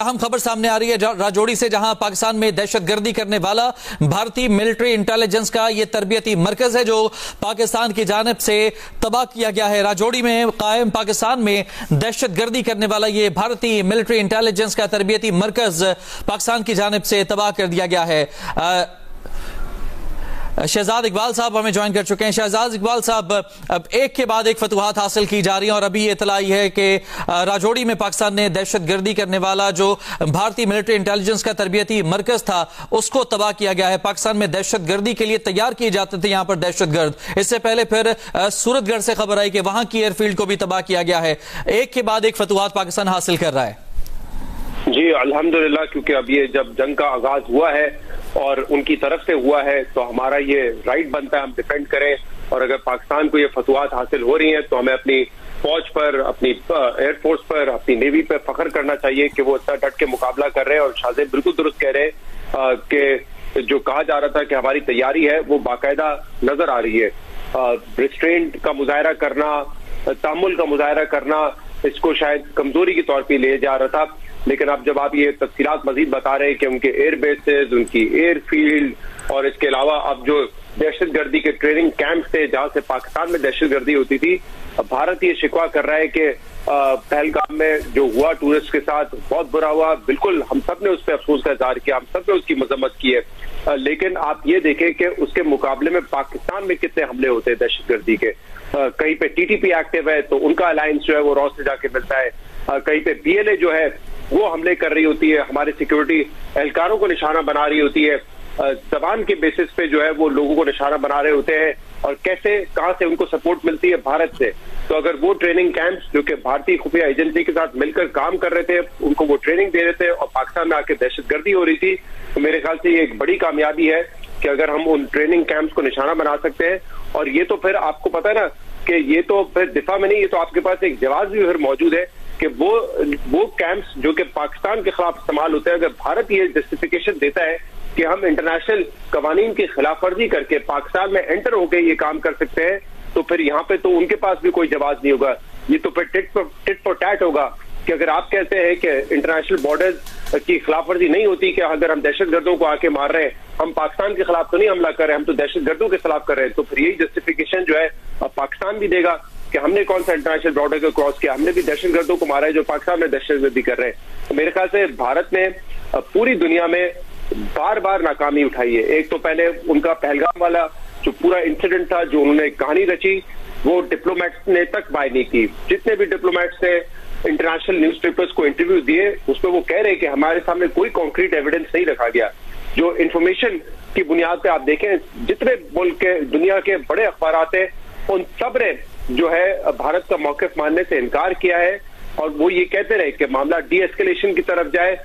अहम खबर सामने आ रही है राजौरी से, जहां पाकिस्तान में दहशतगर्दी करने वाला भारतीय मिलिट्री इंटेलिजेंस का यह तरबियती मरकज है जो पाकिस्तान की जानिब से तबाह किया गया है। राजौरी में कायम पाकिस्तान में दहशतगर्दी करने वाला यह भारतीय मिलिट्री इंटेलिजेंस का तरबियती मरकज पाकिस्तान की जानिब से तबाह कर दिया गया है। शहजाद इकबाल साहब हमें ज्वाइन कर चुके हैं। शहजाद इकबाल साहब, अब एक के बाद एक फतवाहत हासिल की जा रही हैं और अभी ये इतला आई है कि राजौरी में पाकिस्तान ने दहशतगर्दी करने वाला जो भारतीय मिलिट्री इंटेलिजेंस का तरबियती मरकज था उसको तबाह किया गया है। पाकिस्तान में दहशतगर्दी के लिए तैयार किए जाते थे यहाँ पर दहशतगर्द। इससे पहले फिर सूरतगढ़ से खबर आई कि वहां की एयरफील्ड को भी तबाह किया गया है। एक के बाद एक फतवाहत पाकिस्तान हासिल कर रहा है। जी अल्हम्दुलिल्लाह, क्योंकि अब ये जब जंग का आगाज हुआ है और उनकी तरफ से हुआ है तो हमारा ये राइट बनता है हम डिफेंड करें। और अगर पाकिस्तान को ये फतवाहत हासिल हो रही हैं तो हमें अपनी फौज पर, अपनी एयरफोर्स पर, अपनी नेवी पर फख्र करना चाहिए कि वो इतना डट के मुकाबला कर रहे हैं। और शाहजेब बिल्कुल दुरुस्त कह रहे हैं कि जो कहा जा रहा था कि हमारी तैयारी है वो बाकायदा नजर आ रही है। रिस्ट्रेंट का मुजाहरा करना, तामुल का मुजाहरा करना, इसको शायद कमजोरी के तौर पर ले जा रहा था। लेकिन अब जब आप ये तफसीलात मजीद बता रहे हैं कि उनके एयर बेसेस, उनकी एयरफील्ड और इसके अलावा अब जो दहशतगर्दी के ट्रेनिंग कैंप थे जहां से पाकिस्तान में दहशतगर्दी होती थी, भारत ये शिकवा कर रहा है कि पहलगाम में जो हुआ टूरिस्ट के साथ बहुत बुरा हुआ। बिल्कुल हम सब ने उस पर अफसोस का इजहार किया, हम सब ने उसकी मजम्मत की है। लेकिन आप ये देखें कि उसके मुकाबले में पाकिस्तान में कितने हमले होते हैं दहशतगर्दी के। कहीं पे टीटीपी एक्टिव है तो उनका अलायंस जो है वो रॉ से जाके मिलता है। कहीं पे बीएलए जो है वो हमले कर रही होती है, हमारे सिक्योरिटी एहलकारों को निशाना बना रही होती है। जबान के बेसिस पे जो है वो लोगों को निशाना बना रहे होते हैं और कैसे कहां से उनको सपोर्ट मिलती है भारत से। तो अगर वो ट्रेनिंग कैंप्स जो कि भारतीय खुफिया एजेंसी के साथ मिलकर काम कर रहे थे, उनको वो ट्रेनिंग दे रहे थे और पाकिस्तान में आके दहशतगर्दी हो रही थी, तो मेरे ख्याल से ये एक बड़ी कामयाबी है कि अगर हम उन ट्रेनिंग कैंप्स को निशाना बना सकते हैं। और ये तो फिर आपको पता है ना कि ये तो फिर दिफा में नहीं, ये तो आपके पास एक जवाब भी फिर मौजूद है कि वो कैंप्स जो कि पाकिस्तान के खिलाफ इस्तेमाल होते हैं, अगर भारत ये जस्टिफिकेशन देता है कि हम इंटरनेशनल कवानीन की खिलाफ वर्जी करके पाकिस्तान में एंटर होकर ये काम कर सकते हैं, तो फिर यहाँ पे तो उनके पास भी कोई जवाब नहीं होगा। ये तो फिर टिट फॉर टैट होगा कि अगर आप कहते हैं कि इंटरनेशनल बॉर्डर्स की खिलाफ वर्जी नहीं होती, कि अगर हम दहशतगर्दों को आके मार रहे हैं, हम पाकिस्तान के खिलाफ तो नहीं हमला कर रहे हैं, हम तो दहशतगर्दों के खिलाफ कर रहे हैं, तो फिर यही जस्टिफिकेशन जो है पाकिस्तान भी देगा कि हमने कौन सा इंटरनेशनल बॉर्डर को क्रॉस किया, हमने भी दहशतगर्दों को मारा है जो पाकिस्तान में दहशतगर्दी कर रहे हैं। तो मेरे ख्याल से भारत ने पूरी दुनिया में बार बार नाकामी उठाई है। एक तो पहले उनका पहलगाम वाला जो पूरा इंसिडेंट था, जो उन्होंने कहानी रची, वो डिप्लोमेट्स ने तक बाय नहीं की। जितने भी डिप्लोमेट्स ने इंटरनेशनल न्यूज़पेपर्स को इंटरव्यू दिए उसमें वो कह रहे कि हमारे सामने कोई कॉन्क्रीट एविडेंस नहीं रखा गया। जो इंफॉर्मेशन की बुनियाद पे आप देखें, जितने मुल्क के दुनिया के बड़े अखबारात हैं उन सब ने जो है भारत का मौक़िफ़ मानने से इनकार किया है और वो ये कहते रहे कि मामला डी एस्केलेशन की तरफ जाए।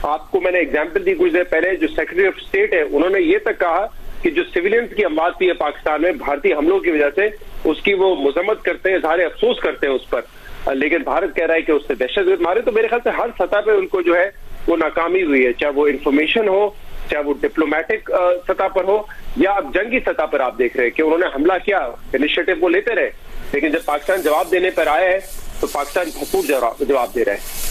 आपको मैंने एग्जाम्पल दी कुछ देर पहले, जो सेक्रेटरी ऑफ स्टेट है उन्होंने ये तक कहा कि जो सिविलियंस की अमवात हुई है पाकिस्तान में भारतीय हमलों की वजह से, उसकी वो मजम्मत करते हैं, इज़हार अफसोस करते हैं उस पर। लेकिन भारत कह रहा है कि उससे दहशतगर्द मारे। तो मेरे ख्याल से हर सतह पे उनको जो है वो नाकामी हुई है, चाहे वो इंफॉर्मेशन हो, चाहे वो डिप्लोमेटिक सतह पर हो, या अब जंगी सतह पर आप देख रहे हैं कि उन्होंने हमला किया, इनिशिएटिव वो लेते रहे, लेकिन जब पाकिस्तान जवाब देने पर आया है तो पाकिस्तान भरपूर जवाब दे रहा है।